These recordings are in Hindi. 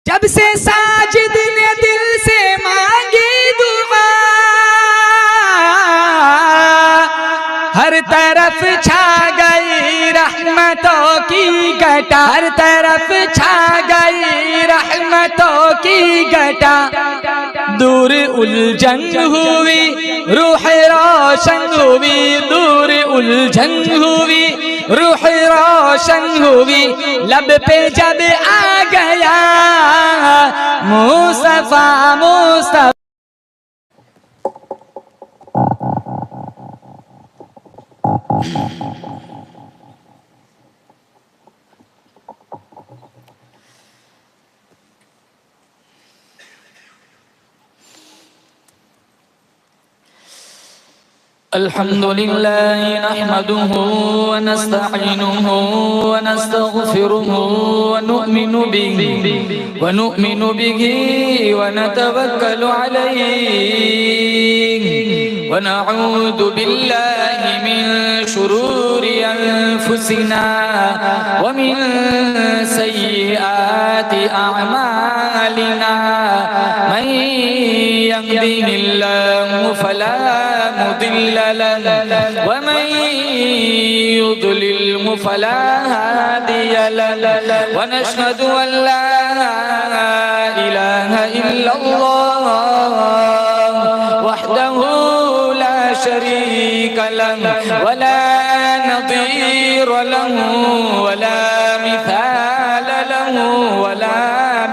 जब से साजिद ने दिल से मांगी दुआ, हर तरफ छा गई रहमतों की घटा, हर तरफ छा गई रहमतों की घटा। दूर उलझन हुई रूह रोशन हुई, दूर उलझन हुई रूह रोशन हुई। लब पे जब आ गया मुस्तफा मुस्तफा। अल्हम्दुलिल्लाह नहमदुहु व नस्तईनुहु व नस्तगफिरुहु व नु'मिनु बिही व नतवक्कलु अलैहि व नऊदु बिल्लाहि मिन शुरूरि अनफुसिना व मिन सय्यिआति अअमालिना। मन यहदिहिल्लाहु फला मुदिल्ल लहु व मन युद्लिल्हु फला हादिय लहु। व नशहदु अन ला इलाहा इल्लल्लाह वहदहु ला शरीका लहु व ला नज़ीर लहु व ला मिसाल लहु व ला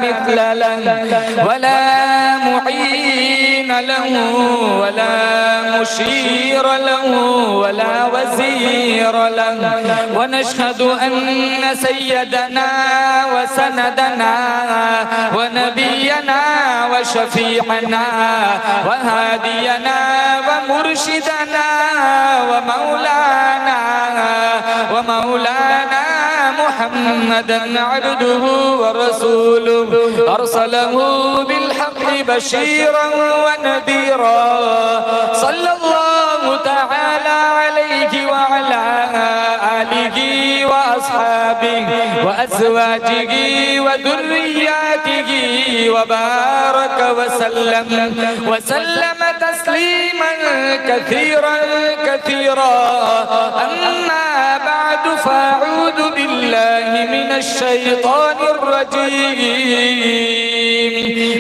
मिस्ल लहु व ला मुईन लहु व ला मुशीर लहु व ला वज़ीर लहु। व नशहदु अन्न सय्यदना व सनदना व नबियना व शफीअना व हादियना व मुर्शिदना व मौलाना मुहम्मदन अब्दुहु व रसूलुहु अरसलहु बिलहक़्क़ि बशीरन व नज़ीरा। सल्लल्लाहु तआला अलैहि व अला आलिहि व अस्हाबिहि व अज़वाजिहि व ज़ुर्रिय्यतिहि व बारक व सल्लम तस्लीमन कसीरा। अम्मा बअदु फ़अऊज़ु बिल्लाहि मिनश शैतानिर रजीम।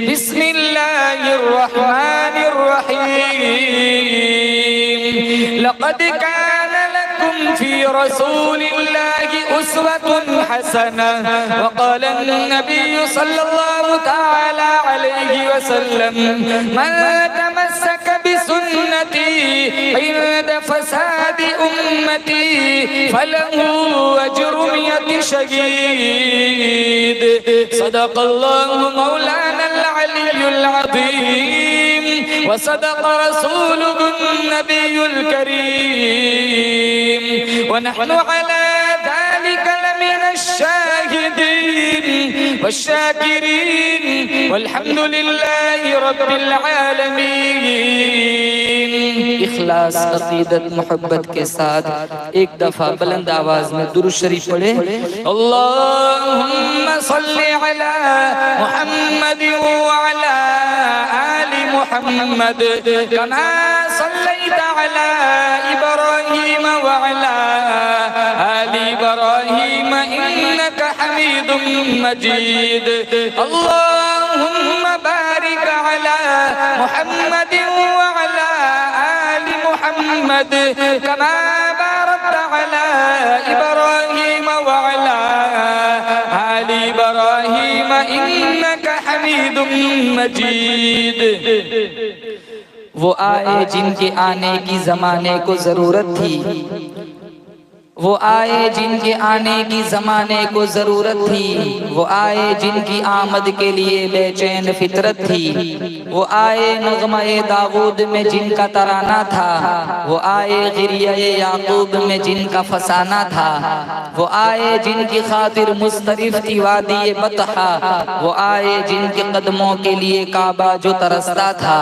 बिस्मिल्लाहिर रहमानिर रहीम। लक़द कान लकुम फ़ी रसूलिल्लाहि उस्वतुन हसनह। व क़ाल अन्नबिय्यु सल्लल्लाहु तआला अलैहि वसल्लम मन तमस्सक बिसुन्नती इंद फसादि उम्मती फलहु अज्रु मियति शहीद। सदक़ल्लाहु मौलानल अलियुल अज़ीम व सदक़ रसूलुहु नबियुल करीम। व नहनु अला ज़ालिका लमिनश शाहिदीन वश्शाकिरीन वल्हम्दुलिल्लाहि रब्बिल आलमीन। इखलास, अक़ीदत, मोहब्बत के साथ एक दफा बुलंद आवाज में दुरूद शरीफ पढ़े। अल्लाहुम्मा सल्लि अला मुहम्मद व अला आलि मुहम्मद कमा सल्लैता अला इब्राहीम व अला आलि इब्राहीम इन्नका हमीदुम मजीद। अल्लाहुम्मा बारिक अला मुहम्मद व अला आलि मुहम्मद कमा बारकता अला इब्राहीम व अला आलि इब्राहीम इन्नका हमीदुम मजीद। वो आए जिनके आने की जमाने को जरूरत थी, वो आए जिनके आने की जमाने को जरूरत थी, वो आए जिनकी आमद के लिए बेचैन फितरत थी, वो आए नग़्मा-ए दाऊद में जिनका तराना था, वो आए गिरिया-ए याकूब में जिनका फसाना था, वो आए जिनकी खातिर मुस्तरिफ थी वादी बतहा, वो आए जिनके कदमों के लिए काबा जो तरसता था,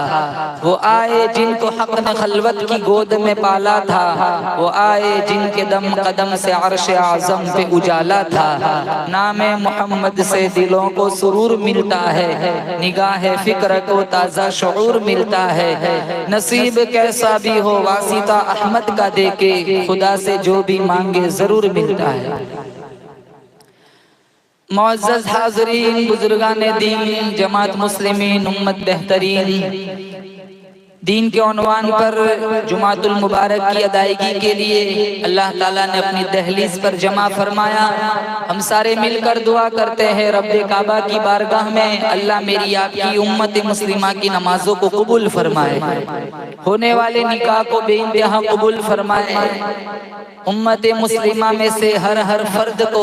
वो आए जिनको हक ने खलवत की गोद में पाला था, वो आए जिनके दम कदम से अर्श आज़म पे उजाला था। नाम मोहम्मद से दिलों को सुरूर मिलता है, निगाह फिक्र को ताज़ा शऊर मिलता है। नसीब कैसा भी हो वासिता अहमद का देके, खुदा से जो भी मांगे जरूर मिलता है। मुअज़्ज़ज़ हाज़रीन, बुजुर्गान दीन, जमात मुस्लिमीन, उम्मत बेहतरीन, दीन के उन्वान पर जुमातुल मुबारक की अदायगी के लिए अल्लाह ताला ने अपनी दहलीज पर जमा फरमाया। हम सारे मिलकर दुआ करते हैं रब्बे काबा की बारगाह में, अल्लाह मेरी आपकी उम्मत मुस्लिमा की नमाजों को कबूल फरमाए, होने वाले निकाह को बेइंतहा कबूल फरमाए। उम्मत मुस्लिमा में से हर फर्द को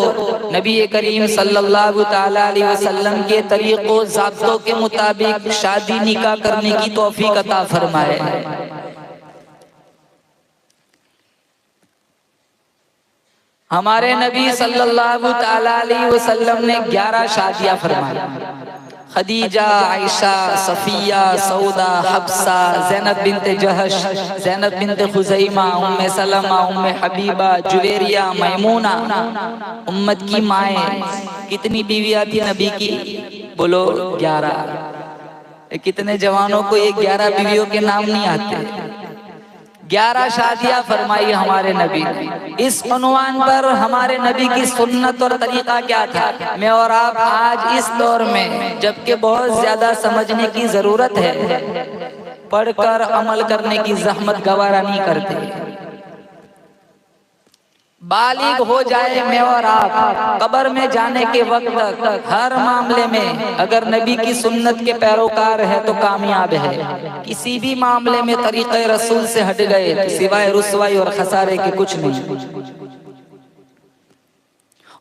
नबी करीम सल्लल्लाहु ताला अलैहि वसल्लम के तरीक़ों ज़ाब्तों के मुताबिक शादी निकाह करने की तौफीक अता फरमाए। हमारे नबी सल्लल्लाहु ताला अलैहि वसल्लम ने 11 शादियां फरमाई। खदीजा, आयशा, सफिया, सौदा, हफ्सा, ज़ैनब बिन्त जहश, ज़ैनब बिन्त खुज़ैमा, उम्मे सलमा, उम्मे हबीबा, जुवेरिया, मैमूना, उम्मत की माएँ। कितनी बीवियाँ थी नबी की? बोलो 11। कितने जवानों को ये 11 बीवियों के नाम नहीं आते। 11 शादियां फरमाई हमारे नबी ने। इस उन्वान पर हमारे नबी की सुन्नत और तरीका क्या था, मैं और आप आज इस दौर में, जबकि बहुत ज्यादा समझने की जरूरत है, पढ़कर अमल करने की जहमत गवारा नहीं करते। बालिग हो जाए मैं और आप, कब्र में जाने के वक्त तक हर मामले में अगर नबी की सुन्नत के पैरोकार है तो कामयाब है। किसी भी मामले में तरीक़े रसूल से हट गए तो सिवाय रुसवाई और खसारे के कुछ नहीं।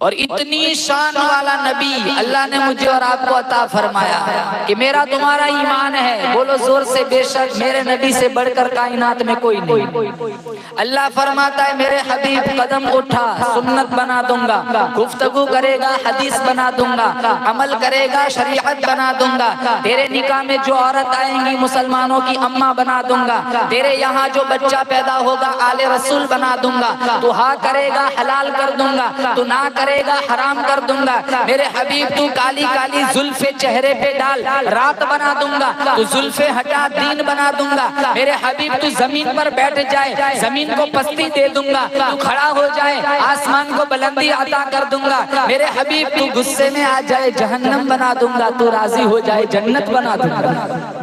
और इतनी शान वाला नबी अल्लाह ने मुझे और आपको अता फरमाया कि मेरा तुम्हारा ईमान है, बोलो जोर से बेशक मेरे नबी से बढ़कर कायनात में कोई नहीं। अल्लाह फरमाता है मेरे हबीब कदम उठा सुन्नत बना दूंगा, गुफ्तगू करेगा हदीस बना दूंगा, अमल करेगा शरीयत बना दूंगा, तेरे निकाह में जो औरत आएंगी मुसलमानों की अम्मा बना दूंगा, तेरे यहाँ जो बच्चा पैदा होगा आले रसूल बना दूंगा, तू हाँ करेगा हलाल कर दूंगा, तू ना करेगा हराम कर दूंगा। मेरे हबीब तू काली काली जुल्फे चेहरे पे डाल, रात बना दूंगा, तू जुल्फे हटा दीन बना दूंगा। मेरे हबीब तू जमीन पर बैठ जाए, जमीन को पस्ती दे दूंगा, तू खड़ा हो जाए, आसमान को बुलंदी अता कर दूंगा। मेरे हबीब तू गुस्से में आ जाए, जहन्नम बना दूंगा, तू राजी हो जाए, जन्नत बना दूंगा।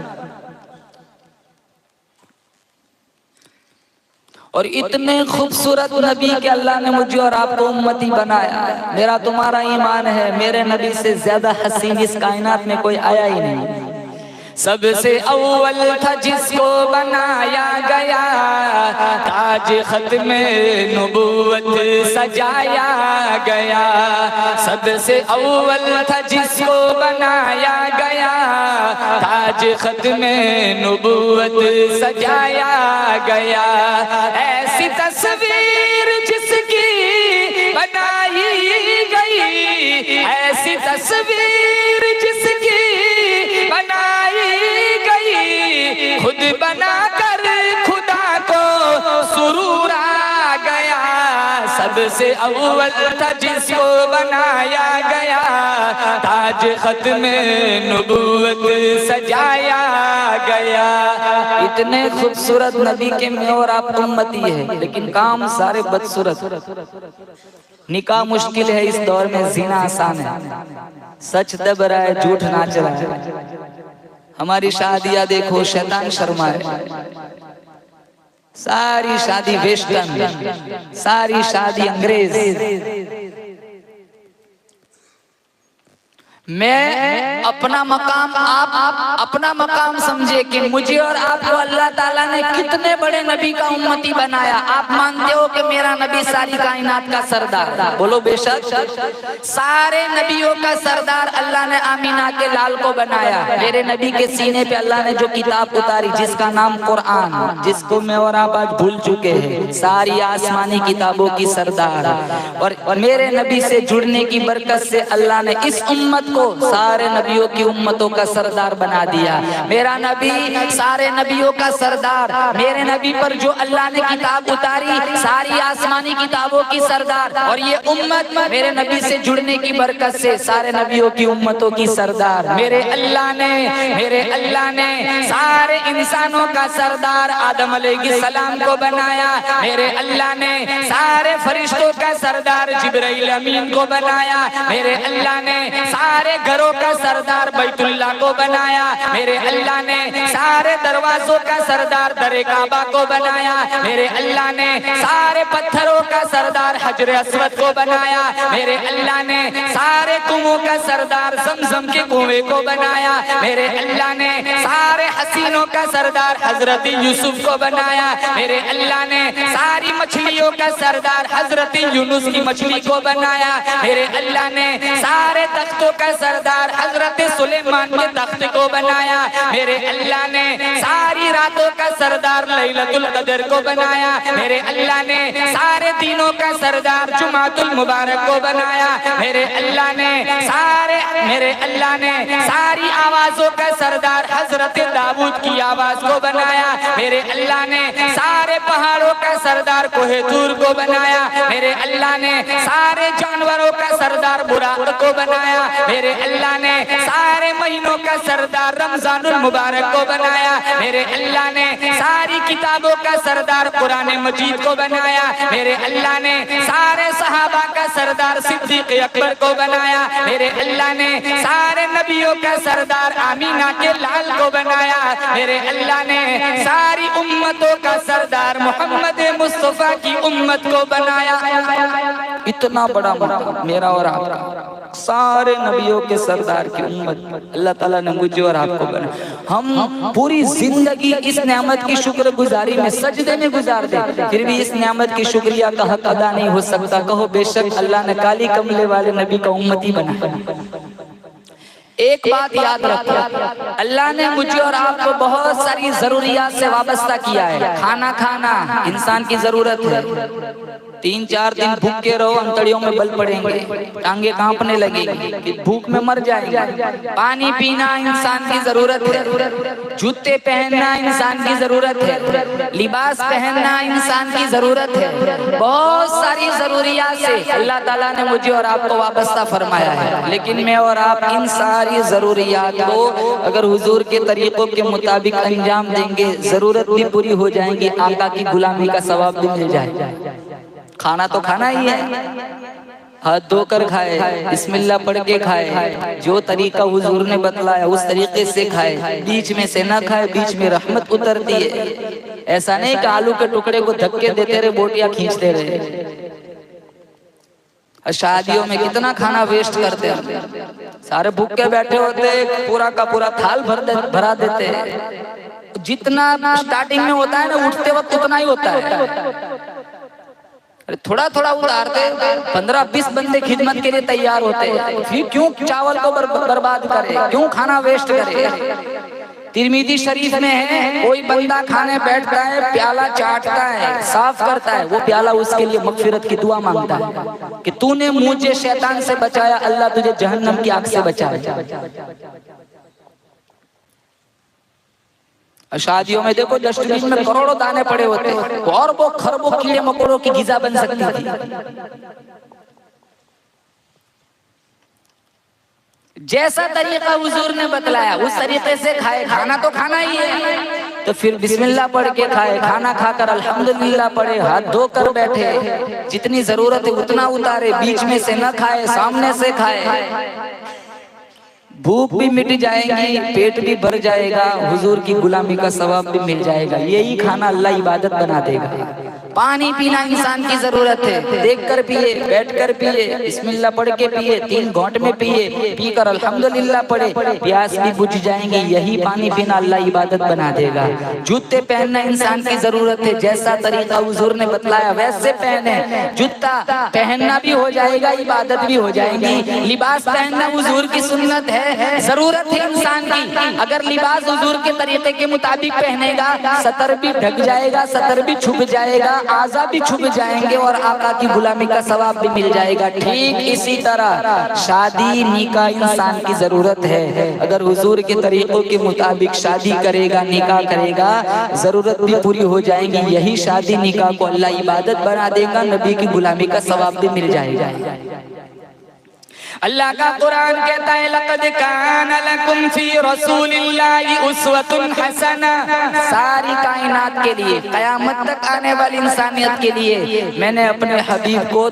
और इतने खूबसूरत नबी के अल्लाह ने मुझे और आपको उम्मती बनाया। मेरा तुम्हारा ईमान है मेरे नबी से ज्यादा हसीन इस कायनात में कोई आया ही नहीं। सबसे अव्वल था जिसको बनाया गया, ताज खत्मे नुबुव्वत सजाया गया। सबसे अव्वल था जिसको बनाया गया, ताज खत्मे नुबुव्वत सजाया गया। ऐसी तस्वीर जिसकी बनाई गई, ऐसी तस्वीर जिसकी बनाई गई, खुद बनाकर खुदा को सुरूर आ गया। सबसे अव्वल था जिसको बनाया गया, ताज खत्मे नुबुव्वत सजाया गया। इतने खूबसूरत नबी के मैं और आप उम्मती है, लेकिन काम सारे बदसूरत। निकाह मुश्किल है इस दौर में, जीना आसान है, सच दब रहा है, झूठ नाच रहा है। हमारी शादियां देखो शैतान शर्मा है, सारी शादी वेस्टर्न, सारी शादी अंग्रेज। मैं अपना मकाम, आप अपना मकाम समझे कि मुझे और आपको अल्लाह ताला ने कितने बड़े नबी का उम्मती बनाया। आप मानते हो कि मेरा नबी सारी कायनात का सरदार, बोलो बेशक। सारे नबियों का सरदार अल्लाह ने आमीना के लाल को बनाया। मेरे नबी के सीने पे अल्लाह ने जो किताब उतारी जिसका नाम कुरान, जिसको मैं और आप आज भूल चुके हैं, सारी आसमानी किताबों की सरदार। और मेरे नबी से जुड़ने की बरकत से अल्लाह ने इस उम्मत को को सारे नबियों की उम्मतों का सरदार बना दिया। मेरा नबी सारे नबियों का सरदार, मेरे नबी पर जो अल्लाह ने किताब उतारी सारी आसमानी किताबों की सरदार, और ये उम्मत मेरे नबी से जुड़ने की बरकत से सारे नबियों की उम्मतों की सरदार। मेरे अल्लाह ने सारे इंसानों का सरदार आदम अलैहिस्सलाम को बनाया। मेरे अल्लाह ने सारे फरिश्तों का सरदार जिब्राइल अमीन को बनाया। मेरे अल्लाह ने सारे घरों का सरदार बैतुल्लाह को बनाया। मेरे अल्लाह ने सारे दरवाजों का सरदार दरे काबा को बनाया। मेरे अल्लाह ने सारे पत्थरों का सरदार हजर अस्वद को बनाया। मेरे अल्लाह ने सारे कुओं का सरदार ज़मज़म के कुएं को बनाया। मेरे अल्लाह ने सारे हसीनों का सरदार हजरत यूसुफ को बनाया। मेरे अल्लाह ने सारी मछलियों का सरदार हजरत यूनुस की मछली को बनाया। मेरे अल्लाह ने सारे तख्तों का सरदार हजरत सुलेमान के तख्त को बनाया। मेरे अल्लाह ने सारी रातों का सरदार लैलतुल कदर को बनाया। मेरे अल्लाह ने सारे दिनों का सरदार जुमातुल मुबारक को बनाया। मेरे अल्लाह ने सारी आवाजों का सरदार हजरत दाऊद की आवाज को बनाया। मेरे अल्लाह ने सारे पहाड़ों का सरदार कोहे तूर को बनाया। मेरे अल्लाह ने सारे जानवरों का सरदार बुराक को बनाया। मेरे अल्लाह ने सारे महीनों का सरदार रमजानुल मुबारक को बनाया। मेरे अल्लाह ने सारी किताबों का सरदार कुरान मजीद को बनाया। मेरे अल्लाह ने सारे सहाबा का सरदार सिद्दीक अकबर को बनाया। मेरे अल्लाह ने सारे नबियों का सरदार आमीना के लाल को बनाया। मेरे अल्लाह ने सारी उम्मतों का सरदार मोहम्मद मुस्तफा की उम्मत को बनाया। इतना बड़ा मतलब मेरा और आपका, सारे नबियों के सरदार की उम्मत अल्लाह ताला ने मुझे और आपको बनाया। हम पूरी जिंदगी इस नेमत की शुक्रगुजारी में सजदे में गुजार दे, फिर भी इस नेमत की शुक्रिया का हक अदा नहीं हो सकता। कहो बेशक अल्लाह ने काली कमले वाले नबी का उम्मती बनाया। एक बात याद रखो, अल्लाह ने मुझे और आपको बहुत सारी जरूरियात से वाबस्ता किया है। खाना इंसान की जरूरत है। 3-4 दिन भूखे रहो, अंतड़ियों में बल पड़ेंगे, टांगे कांपने लगेंगी, भूख में मर जाएंगे। पानी पीना इंसान की जरूरत है। जूते पहनना इंसान की जरूरत है। लिबास पहनना इंसान की जरूरत है। बहुत सारी जरूरियात से अल्लाह ताला ने मुझे और आपको वाबस्ता फरमाया है। लेकिन मैं और आप इन सारी जरूरियात को अगर हुजूर के तरीकों के मुताबिक अंजाम देंगे, जरूरत भी पूरी हो जाएंगी, आका की गुलामी का सवाब भी मिल जाएगा। खाना तो खाना ही है, हाथ धोकर खाए, बिस्मिल्लाह पढ़ के खाए, जो तरीका हुजूर ने बतलाया उस तरीके से खाए, बीच में से ना खाए, बीच में रहमत उतरती है। ऐसा नहीं कि आलू के टुकड़े को धक्के देते रहे, बोटियां खींचते रहे। शादियों में कितना खाना वेस्ट करते हैं, सारे भूखे बैठे होते, पूरा का पूरा थाल भरा देते हैं। जितना स्टार्टिंग में होता है ना, उठते वक्त उतना ही होता है। थोड़ा थोड़ा उतारते, 15-20 बंदे खिदमत के लिए तैयार होते हैं। फिर क्यों चावल को बर्बाद करे, क्यों खाना वेस्ट करे। तिरमिजी शरीफ में है, कोई बंदा खाने बैठता है, प्याला चाटता है, साफ करता है, वो प्याला उसके लिए मगफिरत की दुआ मांगता है कि तूने मुझे शैतान से बचाया, अल्लाह तुझे जहन्नम की आग से बचाए। शादियों में देखो, डस्टबिन में करोड़ों दाने पड़े होते हैं, और वो खरबों कीड़े मकोड़ों की गिजा बन सकती थी। जैसा तरीका हुजूर ने बतलाया उस तरीके से खाए। खाना तो खाना ही है, तो फिर बिस्मिल्लाह पढ़ के खाए। खाना खाकर अल्हम्दुलिल्लाह पढ़े, हाथ धोकर बैठे, जितनी जरूरत है उतना उतारे, बीच में से न खाए, सामने से खाए। भूख भी मिट जाएगी, पेट भी भर जाएगा, हुजूर की गुलामी का सवाब भी मिल जाएगा। यही खाना अल्लाह इबादत बना देगा। पानी पीना इंसान की जरूरत है, देख कर पिए, बैठ कर पिए, बिस्मिल्लाह पढ़ के पिए, 3 घोंट में पिए, पीकर अल्हम्दुलिल्लाह पढ़े, प्यास भी बुझ जाएंगे। यही पानी पीना अल्लाह इबादत बना देगा। जूते पहनना इंसान की जरूरत है, जैसा तरीका हुजूर ने बतलाया वैसे पहने। जूता पहनना भी हो जाएगा, इबादत भी हो जाएगी। लिबास पहनना हुजूर की सुन्नत है, जरूरत है इंसान की। अगर लिबास हुजूर के तरीके के मुताबिक पहनेगा, सतर भी ढक जाएगा, सतर भी छुप जाएगा, आज़ा भी छुप जाएंगे और आका की गुलामी का सवाब भी मिल जाएगा। ठीक इसी तरह शादी निकाह इंसान की जरूरत है। अगर हुजूर के तरीकों के मुताबिक शादी करेगा, निकाह करेगा, जरूरत भी पूरी हो जाएगी। यही शादी निकाह को अल्लाह इबादत बना देगा, नबी की गुलामी का सवाब भी मिल जाएगा। अल्लाह का कुरान कहता है लक़द कान लकुम फी रसूलिल्लाहि उस्वतुन हसना। सारी कायनात के लिए, कयामत तक आने वाली इंसानियत के लिए मैंने अपने हबीब को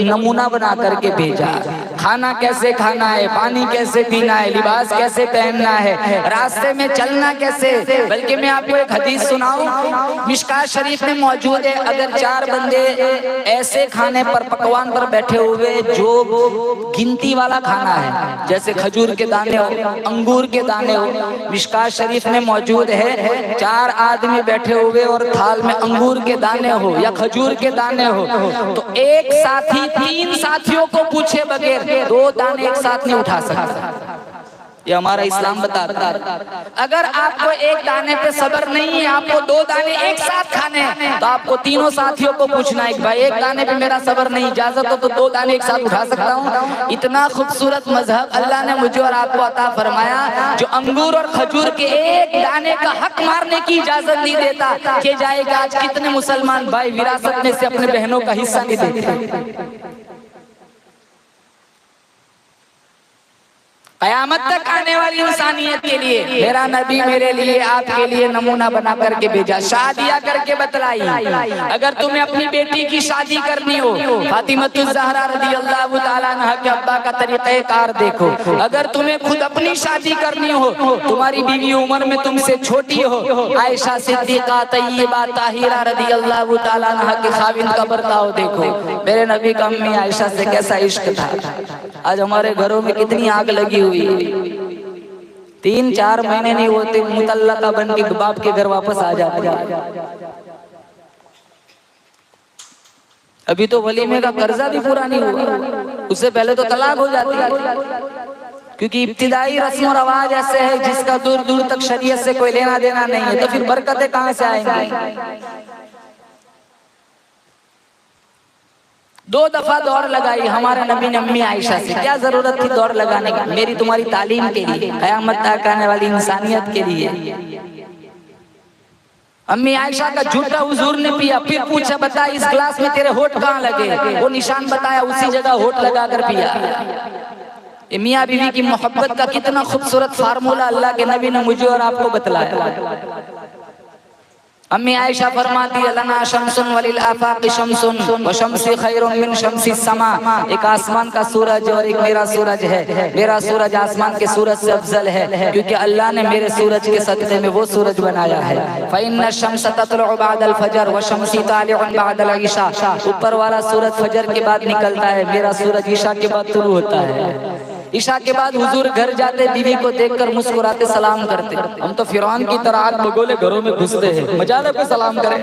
नमूना बना करके भेजा। खाना कैसे खाना है, पानी कैसे पीना है, लिबास कैसे पहनना है, रास्ते में चलना कैसे। बल्कि मैं आपको एक हदीस सुनाऊं, मिशकात शरीफ में मौजूद है। अगर 4 बंदे ऐसे खाने पर, पकवान पर बैठे हुए जो गिनती वाला खाना है, जैसे खजूर के दाने हो, अंगूर के दाने हो, मिशकात शरीफ में मौजूद है 4 आदमी बैठे हुए और थाल में अंगूर के दाने हो या खजूर के दाने हो, तो एक साथी 3 साथियों को पूछे बगैर 2 दाने एक साथ नहीं उठा सकता। ये हमारा इस्लाम बताता है। अगर आपको एक दाने पे सब्र नहीं है, आपको 2 दाने एक साथ खाने हैं, तो आपको तीनों साथियों को पूछना है कि भाई एक दाने पे मेरा सब्र नहीं, इजाजत हो तो 2 दाने एक साथ उठा सकता हूँ। इतना खूबसूरत मजहब अल्लाह ने मुझे और आपको अता फरमाया, जो अंगूर और खजूर के एक दाने का हक मारने की इजाजत नहीं देता। कि जाएगा आज कितने मुसलमान भाई विरासत में से अपने बहनों का हिस्सा नहीं देते। कयामत तक आने वाली इंसानियत के लिए मेरा नबी मेरे लिए, आपके लिए नमूना बना करके भेजा, शादियां करके बतलाई। अगर तुम्हें अपनी बेटी की शादी करनी हो, फातिमतुज़ ज़हरा रज़ियल्लाहु ताला अन्हा के अब्बा का तरीक़ेकार देखो। अगर तुम्हें खुद अपनी शादी करनी हो, तुम्हारी बीवी उम्र में तुमसे छोटी हो, आयशा सिद्दीक़ा तय्यबा ताहिरा रज़ियल्लाहु ताला अन्हा के खाविंद का बर्ताव देखो। मेरे नबी का अम्मी आयशा से कैसा इश्क था। आज हमारे घरों में कितनी आग लगी हुई, 3-4 महीने नहीं होते मुतल्लका बन के बाप के घर वापस आ जाते। अभी तो वलीमे का कर्जा भी पूरा नहीं हुआ, उससे पहले तो तलाक हो जाती है। क्योंकि इब्तिदाई रस्म और रवाज ऐसे है जिसका दूर दूर तक शरीयत से कोई लेना देना नहीं है, तो फिर बरकतें कहां से आएंगी। 2 दफा दौड़ लगाई हमारे नबी ने अम्मी आयशा से। क्या जरूरत थी दौड़ लगाने की? मेरी तुम्हारी तालीम के लिए, कयामत तक आने वाली इंसानियत के लिए। अम्मी आयशा का झूठा हुजूर ने पिया, फिर पूछा बता इस गिलास में तेरे होठ कहाँ लगे? वो निशान बताया, उसी जगह होठ लगा कर पिया। ये मियाँ बीवी की मोहब्बत का कितना खूबसूरत फार्मूला अल्लाह के नबी ने मुझे और आपको बतलाया। अम्मी आयशा फरमाती है लना शम्सुन वलिल आफाक़ि शम्सुन व शम्सी खैरुन मिन शम्सी समा। एक आसमान का सूरज और एक मेरा सूरज है। मेरा सूरज आसमान के सूरज से अफजल है, क्योंकि अल्लाह ने मेरे सूरज के सदक़े में वो सूरज बनाया है। फ़इन्न शम्स ततलु बअदल फजर व शम्सी तालिउन बअदल इशा। ऊपर वाला सूरज फजर के बाद निकलता है, मेरा सूरज ईशा के बाद तुलू होता है। ईशा के बाद हुजूर घर जाते, बीवी को देखकर मुस्कुराते सलाम करते। हम तो फिरौन की तरह आग बगोले घरों में घुसते हैं, मजाल को सलाम करें।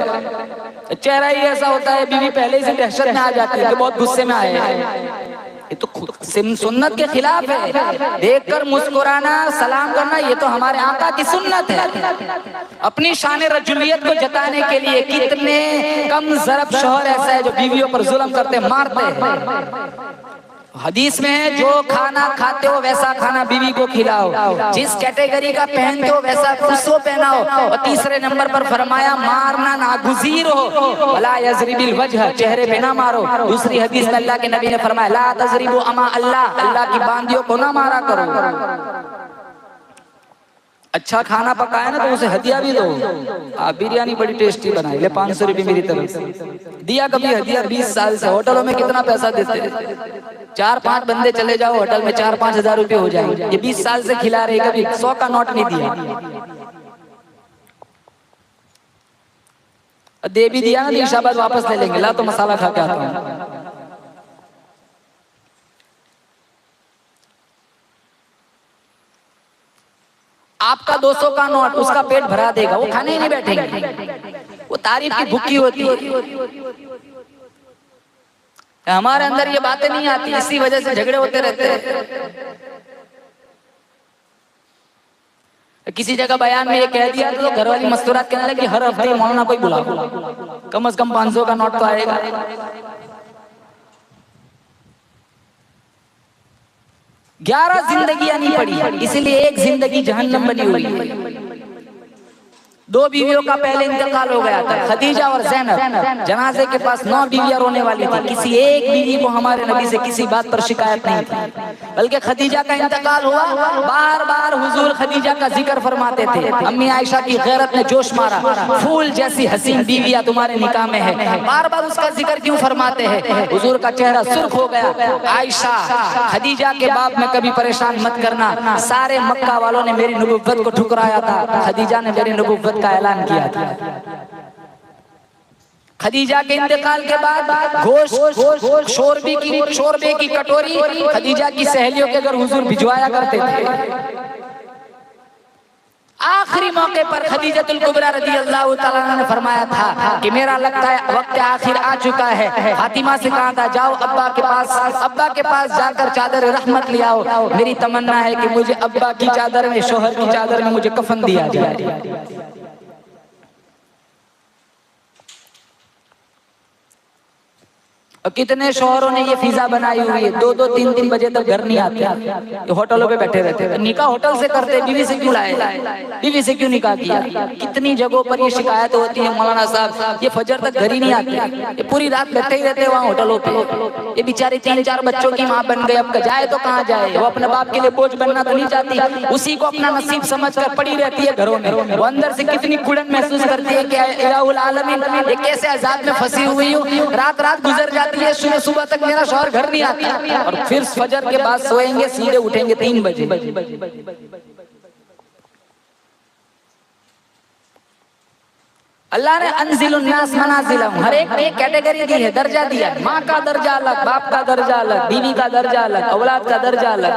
चेहरा ही ऐसा होता है, बीवी पहले से दहशत में आ जाती है कि बहुत गुस्से में आए हैं। ये तो सुन्नत के खिलाफ है। देखकर मुस्कुराना, सलाम करना, ये तो हमारे आका की सुन्नत है। अपनी शान रजुलियत को जताने के लिए कितने कम ज़रब शौहर ऐसा है जो बीवियों पर जुल्म करते, मारते हैं। हदीस में है जो खाना खाते हो वैसा खाना बीवी को खिलाओ, जिस कैटेगरी का पहनते हो वैसा उसको पहनाओ। और तीसरे नंबर पर फरमाया मारना नागुज़ीर हो, वला यज़रिबिल वजह, चेहरे पे ना मारो। दूसरी हदीस में अल्लाह के नबी ने फरमाया ला तज़रिबु अमा अल्लाह, अल्लाह की बांदियों को ना मारा करो। अच्छा खाना पकाया ना तो उसे हदिया भी दो। आप बिरयानी बड़ी टेस्टी बनाई, ले 500 रुपये मेरी तरफ से। दिया कभी हदिया? 20 साल से होटलों में कितना पैसा देते हैं? 4-5 बंदे चले जाओ होटल में 4-5 हजार रुपये हो जाएंगे। ये 20 साल से खिला रहे, कभी 100 का नोट नहीं दिया। दे भी दिया ना तो इंशाबाद वापस ले लेंगे। ला तो मसाला खा के आता हूं। आपका 200 का नोट उसका पेट भरा देगा, वो खाने ही नहीं बैठेंगे, वो तारीफ की भूखी होती है। हमारे अंदर ये बातें नहीं आती, इसी वजह से झगड़े होते रहते हैं। किसी जगह बयान में ये कह दिया तो घरवाली मस्तूरात कहने लगी हर हफ्ते मौलाना कोई बुलाओ, कम से कम 500 का नोट तो आएगा। 11 जिंदगियां नहीं पड़ी, इसीलिए एक जिंदगी जहन्नम बनी हुई है। 2 बीवियों का पहले इंतकाल हो गया था, खदीजा और ज़ैनब। जनाजे के पास 9 बीवियां रोने वाली थी, किसी एक बीवी को हमारे नबी से किसी बात पर शिकायत नहीं थी। बल्कि खदीजा का इंतकाल हुआ, बार बार हुजूर खदीजा का जिक्र फरमाते थे। अम्मी आयशा की गैरत ने जोश मारा, फूल जैसी हसीन बीवियां तुम्हारे निकाह में है, बार बार उसका जिक्र क्यों फरमाते हैं? हुजूर का चेहरा सुर्ख हो गया। आयशा, खदीजा के बाप में कभी परेशान मत करना, सारे मक्का वालों ने मेरी नबुव्वत को ठुकराया था, खदीजा ने मेरी नबुव्वत का ऐलान किया था। खदीजा के इंतकाल के बाद शोरबे की कटोरी खदीजा की सहेलियों के घर हुजूर भिजवाया करते थे। आखिरी मौके पर खदीजतुल कुबरा रज़ियल्लाहु ताला अन्हा ने फरमाया था कि मेरा लगता है वक्त आखिर आ चुका है। फातिमा से कहा था जाओ अब्बा के पास जाकर चादर रहमत ले आओ, मेरी तमन्ना है कि मुझे अब्बा की चादर में, शोहर की चादर में मुझे कफन दिया जाए। और कितने शोहरों ने ये फिजा बनाई हुई है, 2-2, 3-3 बजे तक घर नहीं आते, होटलों पे बैठे रहते हैं। निकाह होटल से करते, बीवी से क्यों लाए, बीवी से क्यों निकाह किया? कितनी जगहों पर ये शिकायत होती है, मौलाना साहब ये फजर तक घर ही नहीं आते, ये पूरी रात बैठे ही रहते हैं वहाँ होटलों पे। ये बेचारी 3-4 बच्चों की माँ बन गई, अब जाए तो कहाँ जाए? वो अपने बाप के लिए बोझ बनना तो नहीं चाहती, उसी को अपना नसीब समझ कर पड़ी रहती है घरों में। वो अंदर से कितनी कुड़न महसूस करती है कि इलाहुल आलमीन ये कैसे अजाब में फंसी हुई हूँ, रात रात गुजर जाती है, सुबह सुबह तक मेरा शौहर घर नहीं आता, और फिर फजर के बाद सोएंगे, सीधे उठेंगे 3 बजे। अल्लाह ने अनजिलुन नास मनाजिलहुम, हर एक ने कैटेगरी दी है, दर्जा दिया है। माँ का दर्जा अलग, बाप का दर्जा अलग, बीवी का दर्जा अलग, औलाद का दर्जा अलग।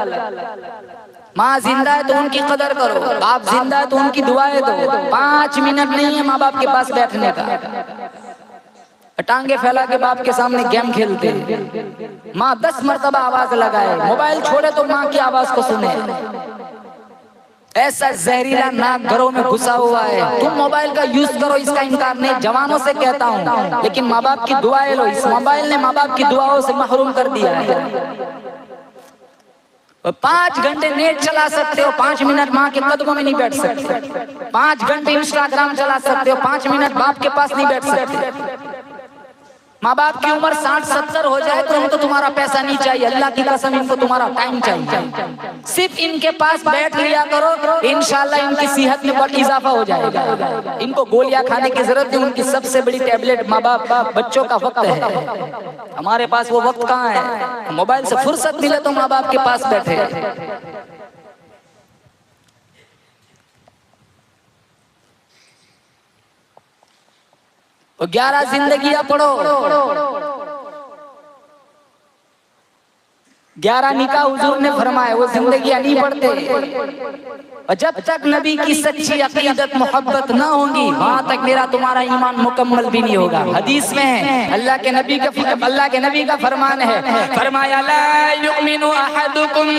माँ जिंदा है तो उनकी कदर करो, बाप जिंदा है तो उनकी दुआएं दो। 5 मिनट नहीं है माँ बाप के पास बैठने का, टांगे फैला के बाप के सामने गेम खेलते। माँ 10 मर्तबा आवाज लगाए, मोबाइल छोड़े तो माँ की आवाज को सुने। ऐसा जहरीला नाक घरों में घुसा हुआ है। तुम मोबाइल का यूज करो, इसका इनकार नहीं, जवानों से कहता हूँ, लेकिन माँ बाप की दुआएं लो। इस मोबाइल ने माँ बाप की दुआओं से महरूम कर दिया है। 5 घंटे नेट चला सकते हो, 5 मिनट माँ के कदमों में नहीं बैठ सकते। 5 घंटे इंस्टाग्राम चला सकते हो, 5 मिनट बाप के पास नहीं बैठ सकते। माँ बाप की उम्र 60-70 हो जाए तो हमको तुम्हारा पैसा नहीं चाहिए, अल्लाह की कसम इनको तुम्हारा टाइम चाहिए। सिर्फ इनके पास बैठ लिया करो, इंशाल्लाह इनकी सेहत में बहुत इजाफा हो जाएगा। इनको गोलियां खाने की जरूरत नहीं, उनकी सबसे बड़ी टैबलेट माँ बाप बच्चों का वक्त है। हमारे पास वो वक्त कहाँ है? मोबाइल से फुर्सत मिले तो माँ बाप के पास बैठे। वो 11 जिंदगियां पढ़ो, 11 निकाह हुजूर ने फरमाए, वो जिंदगियां नहीं पढ़ते। और जब तक नबी की सच्ची अकीदत मोहब्बत ना होगी, वहां तक मेरा तुम्हारा ईमान मुकम्मल भी नहीं होगा। हदीस में है, अल्लाह के नबी का फरमान है, फरमाया ला युमिनु अहदुकुम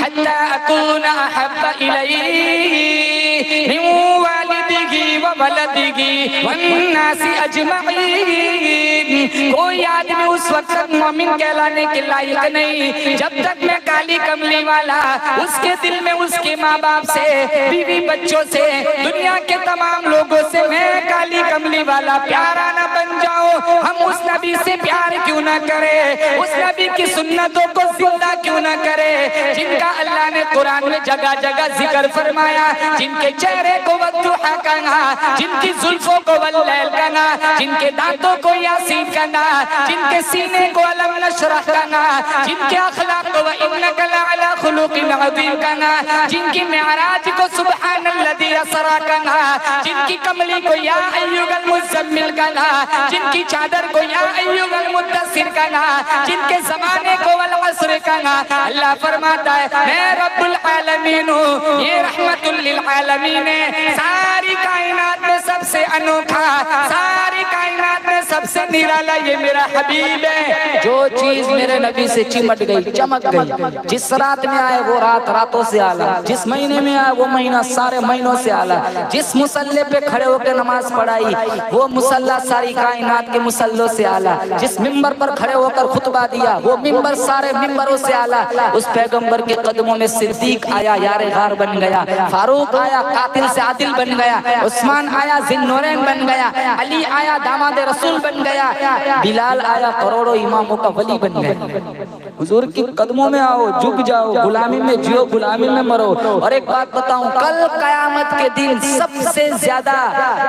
हत्ता अकूना अहब्बा इलैहि मिन वालिदिही व वलदिही वन्नासी अजमईन। कोई आदमी उस वक्त तक मोमिन कहलाने के लायक नहीं जब तक मैं काली कमली वाला उसके दिल में उसके माँ बाप से, बीवी बच्चों से, दुनिया के तमाम लोगों से मैं काली कमली वाला प्यारा न बन जाऊं। हम उस नबी से प्यार क्यों ना करें, उस नबी की सुन्नतों को जिंदा क्यों ना करें, जिनका अल्लाह ने कुरान में जगह जगह जिक्र फरमाया, जिनके चेहरे को वद्दुहा कहना, जिनकी जुल्फों को वल्लैल कहना, जिनके दांतों को यासीन कहना, जिनके सीने को अलम नशरह कहना, जिनके अखलाक को इन्नका लअला खुलुकिन अज़ीम कहना, जिनकी मेराज को सुब्हानल्लज़ी असरा कहना, जिनकी कमली को या अय्युहल मुज़म्मिल कहना, जिनकी चादर को या अय्युहल मुद्दस्सिर कहना, जिनके ज़माने को वल असर कहना। अल्लाह फरमाता है मैं रब्बुल आलमीन हूँ, ये रहमतुल लिल आलमीन है, सारी कायनात में सबसे अनोखा, सारी सारी कायनात में सबसे निराला ये मेरा हबीब है। जो चीज मेरे नबी से चिमट गई, चमक गई, जिस रात में आए वो रात रातों से आला, जिस महीने में आए वो महीना सारे महीनों से आला, जिस मुसल्ले पे खड़े होकर नमाज पढ़ाई वो मुसल्ला सारी कायनात के मुसल्लों से आला, जिस मिंबर पर खड़े होकर खुतबा दिया वो मिंबर सारे मिंबरों से आला। उस पैगंबर के कदमों में सिद्दीक आया यारे गार बन गया, फारूक आया कातिल से आदिल बन गया, उस्मान आया जिन्नूरैन बन गया, अली आया दामाद रसूल बन गया, बिलाल आया करोड़ों इमामों का वली बन गया। हुजूर के कदमों में आओ, झुक जाओ, गुलामी में जियो, गुलामी में मरो। और एक बात बताऊं, कल कयामत के दिन सबसे ज्यादा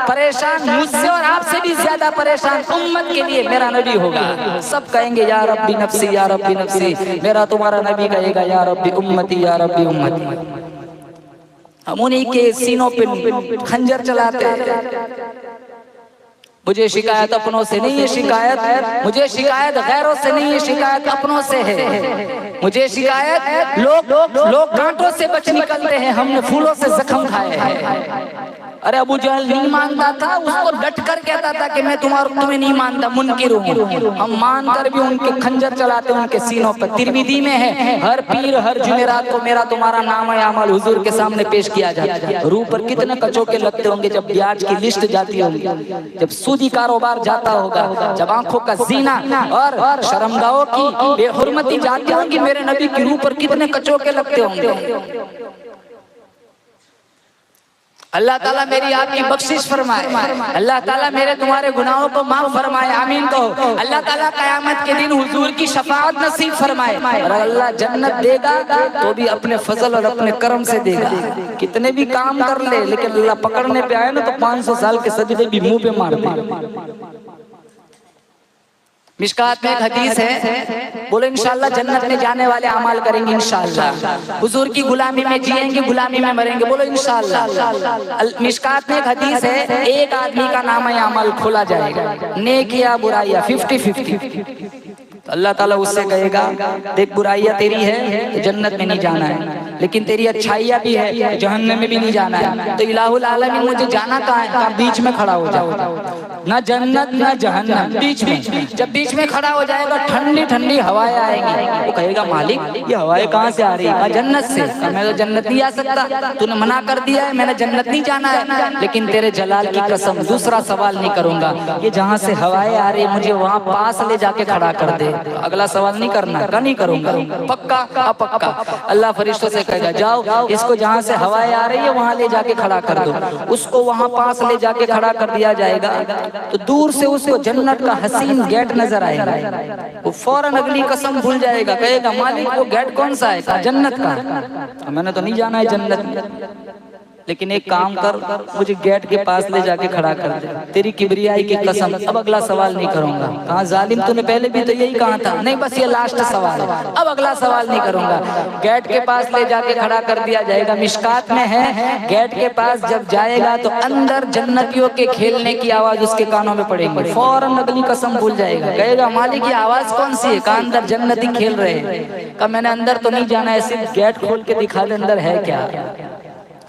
परेशान मुझसे और आपसे भी ज्यादा परेशान उम्मत के लिए मेरा नबी होगा। सब कहेंगे या रब्बी नफ्सी या रब्बी नफ्सी, मेरा तुम्हारा नबी कहेगा या रब्बी उम्मती या रब्बी उम्मती। हम उन्हीं के सीनों पे खंजर चलाते हैं। मुझे शिकायत अपनों से नहीं है, शिकायत मुझे शिकायत गैरों से नहीं है, शिकायत अपनों से है। मुझे शिकायत लोग कांटों से बच निकलते हैं, हमने फूलों से जख्म खाए हैं। अरे अबू जहल नहीं मानता था, उसको डट कर कहता था कि मैं तुम्हें नहीं मानता, मुनकिर हूँ। हम मानकर भी उनके खंजर चलाते उनके सीनों पर। तिरमिज़ी में है हर पीर हर जुमेरात को मेरा तुम्हारा नाम है अमल हुजूर के सामने पेश किया जाता है। रूह पर कितने कचोके लगते होंगे जब ब्याज की लिस्ट जाती होगी, जब सूदी कारोबार जाता होगा, जब आंखों का जीना और शर्मगाहों की बेहुरमती जाती होंगी, मेरे नबी की रूह पर कितने कचोके लगते होंगे। अल्लाह ताला मेरी आपकी बख्शिश फरमाए, अल्लाह ताला मेरे तुम्हारे गुनाहों को माफ फरमाए, आमीन कहो। अल्लाह ताला कयामत के दिन हुजूर की शफाअत नसीब फरमाए। और अल्लाह जन्नत देगा तो भी अपने फजल और अपने करम से देगा। कितने भी काम कर ले, लेकिन अल्लाह पकड़ने पे आए ना तो 500 साल के सजदे भी मुंह पे मार दे। मिशकात में एक हदीस है, बोले इंशाअल्लाह जन्नत में जाने वाले अमल करेंगे, इंशाअल्लाह हुजूर की गुलामी में जिएंगे, गुलामी में मरेंगे, बोलो इंशाअल्लाह। मिशकात में एक हदीस है, एक आदमी का नाम है अमल खोला जाएगा, नेक या बुराइया 50-50। अल्लाह ताला उससे कहेगा देख बुराइयां तेरी है तो जन्नत में नहीं जाना है, लेकिन तेरी अच्छाइयां भी है जहन्नम में भी नहीं जाना है। तो इलाहुल आलमीन मुझे जाना कहाँ है? बीच में खड़ा हो जाओ, ना जन्नत ना जहन्नम, बीच में। जब बीच में खड़ा हो जाएगा ठंडी ठंडी हवाएं आएंगी, वो कहेगा मालिक ये हवाएं कहाँ से आ रही है? जन्नत से। मैं तो जन्नत नहीं आ सकता, तूने मना कर दिया है, मैंने जन्नत नहीं जाना है, लेकिन तेरे जलाल की कसम दूसरा सवाल नहीं करूंगा, ये जहाँ से हवाएं आ रही है मुझे वहाँ पास ले जाके खड़ा कर दे। अगला सवाल नहीं करना, नहीं करूंगा, पक्का पक्का। अल्लाह फरिश्तों से कहेगा जाओ इसको जहाँ से हवाएं आ रही है वहाँ ले जाके खड़ा कर दो। उसको वहाँ पास ले जाके खड़ा कर दिया जाएगा तो दूर से उसको जन्नत का हसीन गेट नजर आएगा, वो फौरन अगली कसम भूल जाएगा, कहेगा मालिक वो गेट कौन सा है? जन्नत का। मैंने तो नहीं जाना है जन्नत में, लेकिन एक काम कर मुझे गेट के पास ले जाके खड़ा कर दे, तेरी किबरियाई की कसम अब अगला सवाल नहीं करूंगा। कहा जालिम तूने पहले भी तो यही कहा था, नहीं बस ये लास्ट सवाल है, अब अगला सवाल नहीं करूंगा। गेट के पास ले जाके खड़ा कर दिया जाएगा। मिशकात में है गेट के पास जब जाएगा तो अंदर जन्नतियों के खेलने की आवाज उसके कानों में पड़ेगी, फौरन अगली कसम भूल जाएगा, कहेगा मालिक ये आवाज कौन सी है? कहा अंदर जन्नती खेल रहे हैं। कहा मैंने अंदर तो नहीं जाना है, सिर्फ गेट खोल के दिखा दे अंदर है क्या।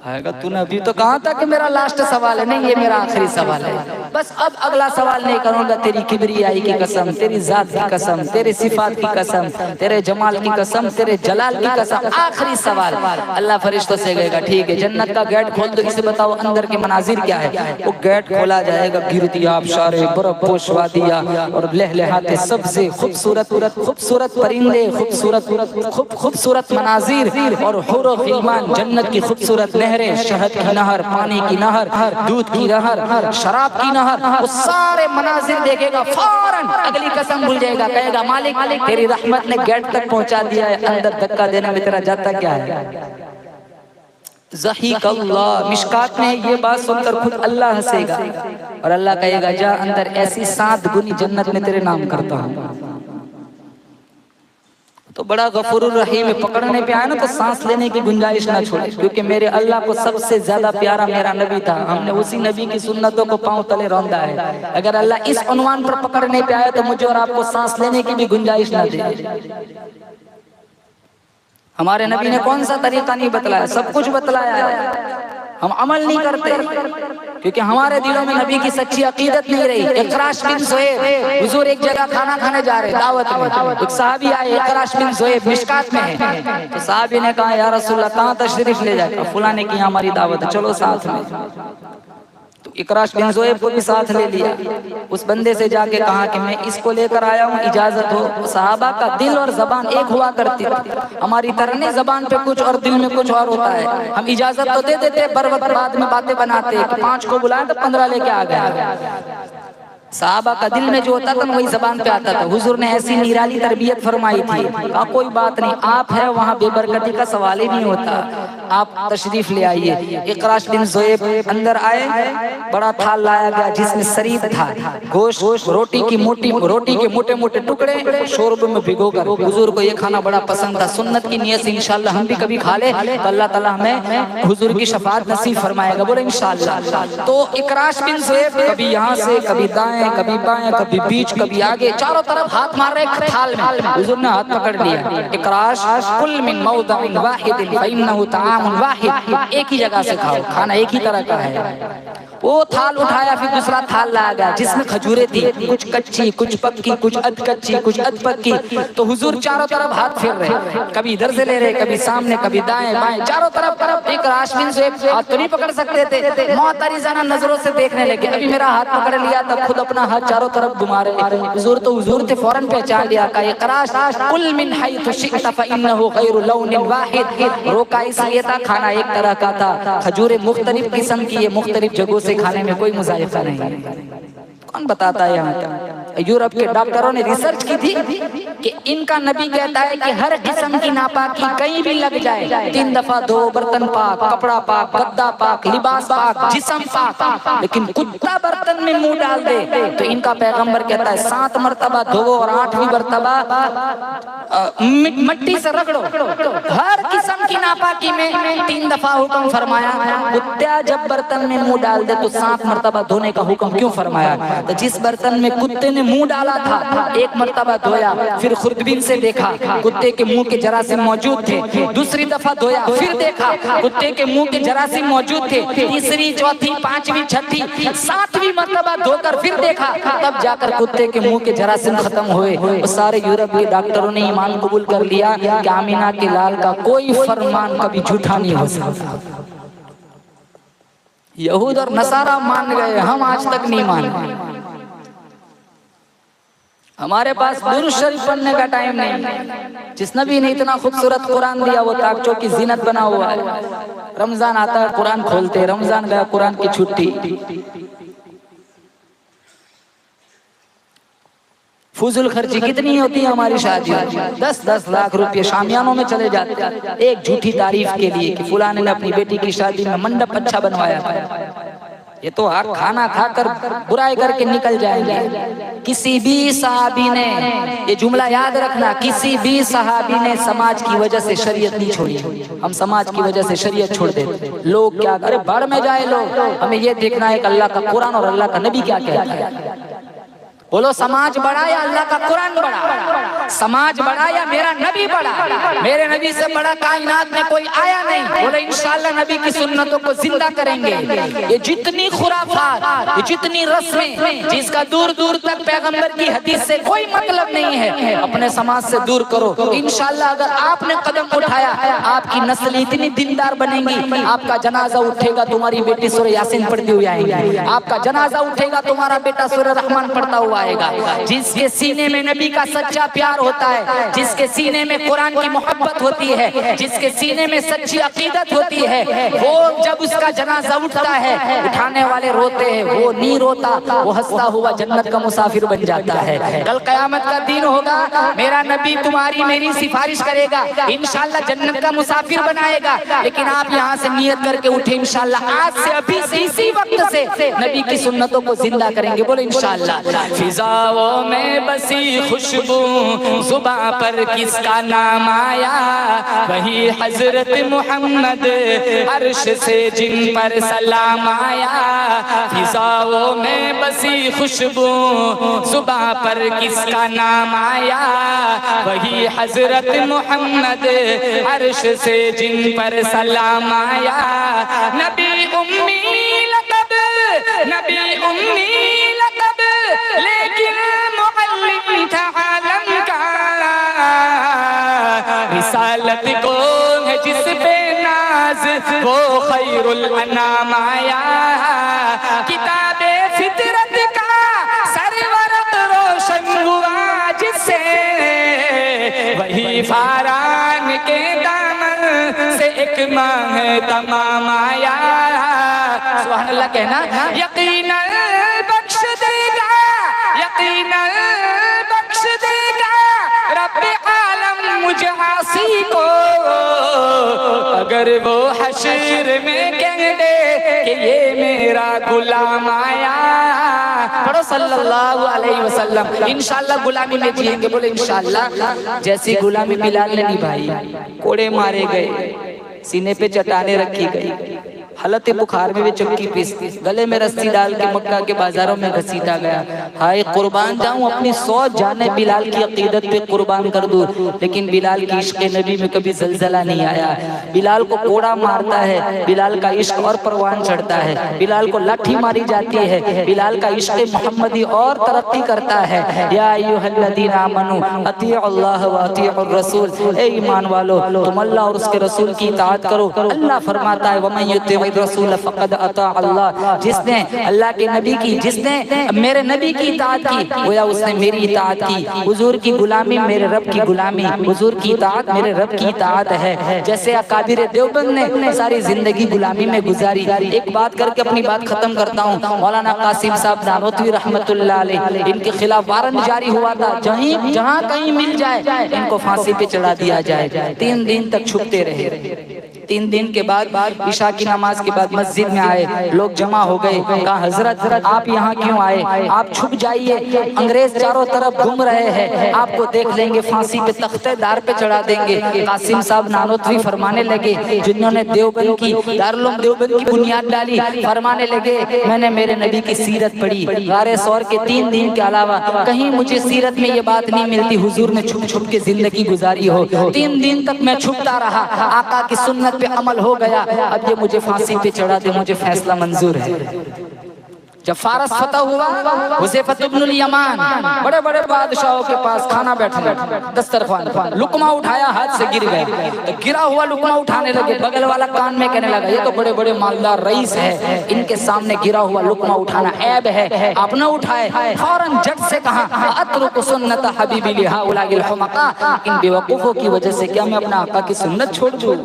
आएगा तूने अभी तो कहा था कि मेरा लास्ट सवाल है, नहीं ये मेरा आखिरी सवाल है, बस अब अगला सवाल नहीं करूंगा। तेरी किबरियाई की कसम, तेरी जात की कसम, तेरे सिफात की कसम, तेरे जमाल की कसम, तेरे जलाल की कसम, आखिरी सवाल। अल्लाह फरिश्तों से कहेगा ठीक है जन्नत का गेट खोल दो, इसे बताओ अंदर के मनाजिर क्या है। वो गेट खोला जाएगा, गिरती आबशारें, बर्फपोश वादियां और लहलहाते सबसे खूबसूरत परिंदे, खूबसूरत मनाजिर और हुर व गिलमान, जन्नत की खूबसूरत नहरें, शहद की नहर, पानी की नहर, दूध की नहर, शराब की नहर, वो सारे मनाजिर देखेगा, फौरन अगली कसम भूल जाएगा, कहेगा मालिक तेरी रहमत ने गेट तक पहुंचा दिया है, अंदर धक्का देने में तेरा जाता क्या है? ज़हीक अल्लाह। मिशकात में ये बात सुनकर खुद अल्लाह हंसेगा और अल्लाह कहेगा जा अंदर ऐसी 7 गुनी जन्नत में तेरे नाम करता हूँ। तो बड़ा गफूरुर रहीम है, पकड़ने पे आए ना तो सांस लेने की गुंजाइश ना छोड़े, क्योंकि मेरे अल्लाह को सबसे ज्यादा प्यारा मेरा नबी था। हमने उसी नबी की सुन्नतों को पांव तले रौंदा है। अगर अल्लाह इस उन्वान पर पकड़ने पे आए तो मुझे और आपको सांस लेने की भी गुंजाइश ना दे। हमारे नबी ने कौन सा तरीका नहीं बतलाया, सब कुछ बतलाया है। हम अमल नहीं करते क्योंकि हमारे दिलों में नबी की सच्ची अकीदत नहीं रही। इकराश बिन ज़ुहैर हुजूर एक जगह खाना खाने जा रहे दावत में, एक साहबी आए, इकराश बिन ज़ुहैर मिशकात में है, तो साहबी ने कहा या रसूलल्लाह कहाँ तशरीफ ले जाए? फलाने की हमारी दावत है, चलो साथ में। तो इकराश बिन ज़ुहैर को भी साथ ले लिया। उस बंदे से जाके कहा कि मैं इसको लेकर आया हूँ, इजाजत हो। सहाबा का दिल और जबान एक हुआ करती थी, हमारी तरह नहीं जबान पे कुछ और दिल में कुछ और होता है। हम इजाजत तो दे देते, बाद में बातें बनाते कि 5 को बुलाए तो 15 लेके आ गया। साहबा का दिल में जो होता था वही जबान पे आता था। हुजूर ने ऐसी निराली तरबियत फरमाई थी, कहा कोई बात नहीं, आप है वहाँ बेबरकती का सवाल ही नहीं होता, आप तशरीफ ले आइए। इकराश बिन ज़ुहैर अंदर आए, बड़ा थाल लाया गया जिसमें शरीर था, गोश्त, रोटी के मोटे मोटे टुकड़े शोरबे में भिगोकर। हुजूर को ये खाना बड़ा पसंद था। सुन्नत की नियत से इंशाअल्लाह हम भी कभी खा ले तो अल्लाह ताला हमें हुजूर की शफाअत नसीब फरमाएगा, बोले इंशाअल्लाह। तो इकराश बिन ज़ुहैर कभी यहाँ से कभी दाएं कभी बाएं कभी बीच कभी आगे, चारों तरफ हाथ मार रहे थाल में। हुजूर ने हाथ पकड़ लिया, इकराश कुल मिन मौदिन वाहिदिन फइन्नहु तआमुन वाहिद, एक ही जगह से खाओ, खाना एक ही तरह का है। वो थाल उठाया, फिर दूसरा थाल लाया गया जिसमें खजूरें थी, कुछ कच्ची कुछ पक्की, कुछ अध कच्ची कुछ अध पक्की। तो हुजूर चारों तरफ हाथ फेर रहे, कभी इधर से ले रहे, कभी सामने, कभी दाएं बाएं, चारों तरफ। इकराश बिन ज़ुहैर हाथ तो नहीं पकड़ सकते थे, मुअतरिज़ाना नजरों से देखने लगे। अभी मेरा हाथ पकड़ लिया तब खुद अपना हाथ चारों तरफ घुमा रहे। हुजूर थे, फौरन पहचान लिया का इकराश कुल मिन हैथु शि'त फइन्नहु गैरु लौनिन वाहिद। रोका इसलिए था, खाना एक तरह का था, खजूरें मुख्तलिफ किस्म की, मुख्तलिफ जगहों से खाने में कोई मुज़ायक़ा नहीं है। कौन बताता है? यहाँ यूरोप के डॉक्टरों ने रिसर्च की थी कि इनका नबी कहता है कि हर किस्म की नापाकी कहीं भी लग जाए 3 दफा धो, बर्तन पाक, कपड़ा पाक, गद्दा पाक, लिबास पाक, जिस्म पाक, लेकिन कुत्ता बर्तन में मुंह डाल दे तो इनका पैगंबर कहता है 7 मरतबा धोवो और 8वीं मरतबा मिट्टी से रगड़ो। हर किस्म की नापाकी में 3 दफा हुक्म फरमाया। कुत्ता जब बर्तन में मुंह डाल दे तो 7 मरतबा धोने का हुक्म क्यों फरमाया? तो जिस बर्तन में कुत्ते ने मुंह डाला था 1 मरतबा धोया, फिर खुर्दबीन से देखा कुत्ते के मुंह के जरासीम मौजूद थे, दूसरी दफा धोया, फिर देखा कुत्ते के मुंह के जरासीम मौजूद थे, तीसरी, चौथी, 5वीं, 6ठी, 7वीं मरतबा धोकर फिर देखा, तब जाकर कुत्ते के मुंह के जरासीम खत्म हुए। वो सारे यूरोप के डॉक्टरों ने ईमान कबूल कर लिया कि आमीना के लाल का कोई फरमान कभी झूठा नहीं हो सकता। यहूद और नसारा मान गए, हम आज तक नहीं मान। हमारे पास दुरूद शरीफ पढ़ने का टाइम नहीं। जिस नबी ने इतना खूबसूरत कुरान दिया वो ताकचों की जीनत बना हुआ है। रमजान आता है कुरान खोलते, रमजान गया कुरान की छुट्टी। फुजुल खर्ची कितनी होती है हमारी शादियों में? 10-10 लाख रुपए शामियानों में चले जाते हैं एक झूठी तारीफ के लिए कि फलाने ने अपनी बेटी की शादी में मंडप अच्छा बनवाया था। ये तो हर खाना खाकर बुराई करके निकल जाएंगे। किसी भी सहाबी ने, ये जुमला याद रखना, किसी भी सहाबी ने समाज की वजह से शरीयत नहीं छोड़ी। हम समाज की वजह से शरीयत छोड़ देते। लोग क्या करे, बढ़ में जाए लोग, हमें ये देखना है कि अल्लाह का कुरान और अल्लाह का नबी क्या कहता है। बोलो समाज बड़ा या अल्लाह का कुरान बड़ा? समाज बड़ा या मेरा नबी बड़ा? मेरे नबी से बड़ा कायनात में कोई आया नहीं। बोले इंशाअल्लाह नबी की सुन्नतों को जिंदा करेंगे। ये जितनी खुराफात, ये जितनी रस्में जिसका दूर दूर तक पैगंबर की हदीस से कोई मतलब नहीं है, अपने समाज से दूर करो। इंशाअल्लाह अगर आपने कदम उठाया आपकी नस्ल इतनी दीनदार बनेगी। आपका जनाजा उठेगा तुम्हारी बेटी सूरह यासीन पढ़ती हुई आएगी, आपका जनाजा उठेगा तुम्हारा बेटा सूरह रहमान पढ़ता हुआ आएगा। जिसके सीने में नबी का सच्चा प्यार होता है, जिसके सीने में कुरान की मोहब्बत होती है, जिसके सीने में सच्ची अकीदत होती है, वो जब उसका जनाजा उठता है उठाने वाले रोते हैं, वो नहीं रोता, वो हंसता हुआ जन्नत का मुसाफिर बन जाता है। कल कयामत का दिन होगा, मेरा नबी तुम्हारी मेरी सिफारिश करेगा, इंशाअल्लाह जन्नत का मुसाफिर बनाएगा। लेकिन आप यहाँ से नियत करके उठे इंशाअल्लाह आज से अभी से इसी वक्त से नबी की सुन्नतों को जिंदा करेंगे। बोले इंशाअल्लाह। फिजाओं में बसी खुशबू जुबां पर किसका नाम आया, वही हजरत मोहम्मद अर्श से जिन पर सलाम आया। फिजाओं में बसी खुशबू जुबां पर किसका नाम आया, वही हजरत मोहम्मद अर्श से जिन पर सलाम आया। नबी खैरुल अनाम आया, किताबे फितरत का सरवरत रोशन हुआ जिससे, वही फारान के दामन से एक माह तमाम आया। सुभान अल्लाह कहना। यकीनन बख्श देगा, यकीनन बख्श देगा रब्बे आलम मुझे आसी को, अगर वो हश्र में कह दे कि ये मेरा गुलाम आया। पढ़ो सल्लल्लाहु अलैहि वसल्लम। इंशाअल्लाह गुलामी में जिएंगे, बोले इंशाअल्लाह। जैसी गुलामी बिलाल ने निभाई, कोड़े मारे गए, सीने पे चट्टाने रखी गई, हालत बुखार में भी चक्की पीसती, गले में रस्सी डाल के मक्का के बाजारों में घसीटा गया। हाय कुर्बान जाऊं, अपनी 100 जाने बिलाल की अकीदत पे कुर्बान कर दूं, लेकिन बिलाल की इश्क नबी में कभी जलजला नहीं आया। बिलाल को कोड़ा मारता है, बिलाल का इश्क और परवान चढ़ता है। बिलाल को लाठी मारी जाती है, बिलाल का इश्क मोहम्मदी और तरक्की करता है। या अय्युहल्लज़ीना आमनू अतीउल्लाह व अतीउर रसूल, ए ईमान वालो तुम अल्लाह और उसके रसूल की इताअत करो। अल्लाह फरमाता है वमन युति रसूल फक़द अता अल्लाह, जिसने अल्लाह के नबी की, जिसने मेरे नबी की इताअत की, गोया उसने मेरी इताअत की। हुजूर की गुलामी मेरे रब की गुलामी, हुजूर की इताअत मेरे रब की इताअत है। जैसे अकाबिर देवबंद ने सारी जिंदगी गुलामी में गुजारी। एक बात करके अपनी बात खत्म करता हूँ। मौलाना कासिम साहब नानोतवी रहमतुल्लाह अलैह, इनके खिलाफ वारंट जारी हुआ था, जहाँ कहीं मिल जाए इनको फांसी पे चढ़ा दिया जाए। 3 दिन तक छुपते रहे। 3 दिन के बाद ईशा की नमाज के बाद मस्जिद में आए, लोग जमा हो गए। कहा हजरत आप यहाँ क्यों आए, आप छुप जाइए, अंग्रेज चारों तरफ घूम रहे हैं, आपको देख लेंगे, फांसी पे तख्तेदार पे चढ़ा देंगे। कासिम साहब नानोतवी फरमाने लगे, जिन्होंने देवबंद की दारुल उलूम देवबंद की बुनियाद डाली, फरमाने लगे मैंने मेरे नबी की सीरत पढ़ी। गारे सौर के 3 दिन के अलावा कहीं मुझे सीरत में ये बात नहीं मिलती हुजूर ने छुप छुप के जिंदगी गुजारी हो। 3 दिन तक मैं छुपता रहा, आका की सुन्नत पे अमल हो गया, अब ये मुझे फांसी पे चढ़ा दे, मुझे फैसला मंजूर है। जब फारस फतह हुआ, हुज़ैफा इब्नुल यमान बड़े बड़े बादशाहों के पास खाना बैठे, दस्तरखान, लुकमा उठाया, हाथ से गिर गए, तो गिरा हुआ लुकमा उठाने लगे। बगल वाला कान में कहने लगा ये तो बड़े बड़े मालदार रईस है, इनके सामने गिरा हुआ लुकमा उठाना ऐब है, आप न उठाए। फौरन जट से कहा अतरुकु सुन्नत हबीबी लिहाउलाइल हुमका, इन बेवकूफों की वजह से क्या मैं अपना आका की सुन्नत छोड़ दूं?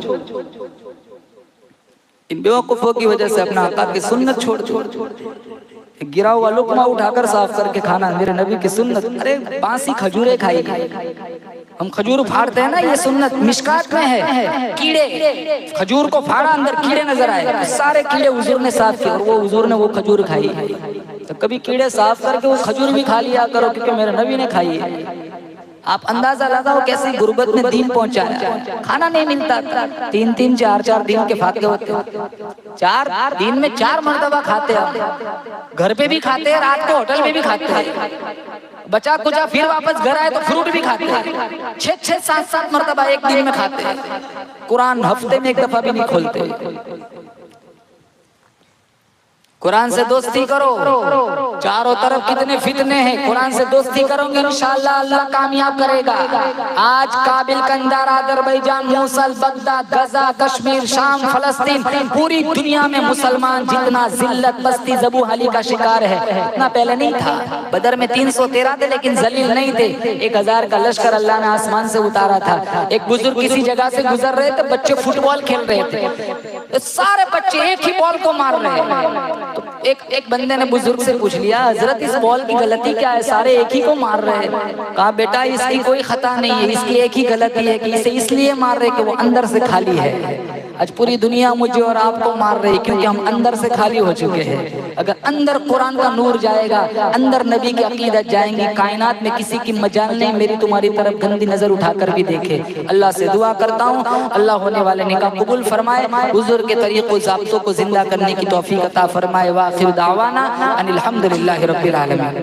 इन बेवकूफों की वजह से अपना आका की सुन्नत छोड़ दूं? गिरा हुआ लुकमा उठाकर साफ करके खाना, मेरे नबी की सुन्नत। अरे बासी खजूरे खाई, हम खजूर फाड़ते हैं ना, ये सुन्नत मिशकात में है। कीड़े, खजूर को फाड़ा, अंदर कीड़े नजर आए, सारे कीड़े हुजूर ने साफ किए और वो हुजूर ने वो खजूर खाई। तो कभी कीड़े साफ करके वो खजूर भी खा लिया करो, क्योंकि मेरे नबी ने खाई है। आप अंदाजा लगाओ कैसी गुर्बत में दीन पहुंचाया, खाना नहीं मिलता, 3-3, 4-4 दिन के फाके होते, 4 दिन में 4 मरतबा खाते हैं, घर पे भी खाते हैं, रात को होटल में भी खाते हैं, बचा कुचा फिर वापस घर आए तो फ्रूट भी खाते हैं, 6-6, 7-7 मरतबा एक दिन में खाते हैं। कुरान हफ्ते में 1 दफा भी नहीं खोलते। कुरान से दोस्ती करो, चारों तरफ कितने फितने हैं, कुरान से दोस्ती करोगे इंशाअल्लाह अल्लाह कामयाब करेगा। आज काबिल, कंदार, अजरबैजान, मूसल, बगदाद, गजा, कश्मीर, शाम, फलस्तीन, पूरी दुनिया में मुसलमान जितना जिल्लत, बस्ती, ज़बूहाली का शिकार है, इतना पहले नहीं था। बदर में 313 थे लेकिन जलील नहीं थे। 1000 का लश्कर अल्लाह ने आसमान से उतारा था। एक बुजुर्ग किसी जगह से गुजर रहे थे, बच्चे फुटबॉल खेल रहे थे, सारे बच्चे एक ही बॉल को मार रहे हैं। तो एक बंदे ने बुजुर्ग से पूछ लिया हजरत इस बॉल की गलती क्या है, सारे एक ही को मार रहे हैं। कहा बेटा इसकी कोई खता नहीं है, इसकी एक ही गलती है कि इसे इसलिए मार रहे कि वो अंदर से खाली है। आज पूरी दुनिया मुझे और आपको मार रही है क्योंकि हम अंदर से खाली हो चुके हैं। अगर अंदर कुरान का नूर जाएगा, अंदर नबी की अकीदत जाएंगी, कायनात में किसी की मजाल नहीं मेरी तुम्हारी तरफ गंदी नजर उठाकर भी देखे। अल्लाह से दुआ करता हूँ अल्लाह होने वाले निकाह कबूल फरमाए, हुजूर के तरीक़ों ज़ाब्तों को जिंदा करने की तौफीक अता फरमाए। वाखिर दावाना अनिल हम्दुलिल्लाहि रब्बिल आलमीन।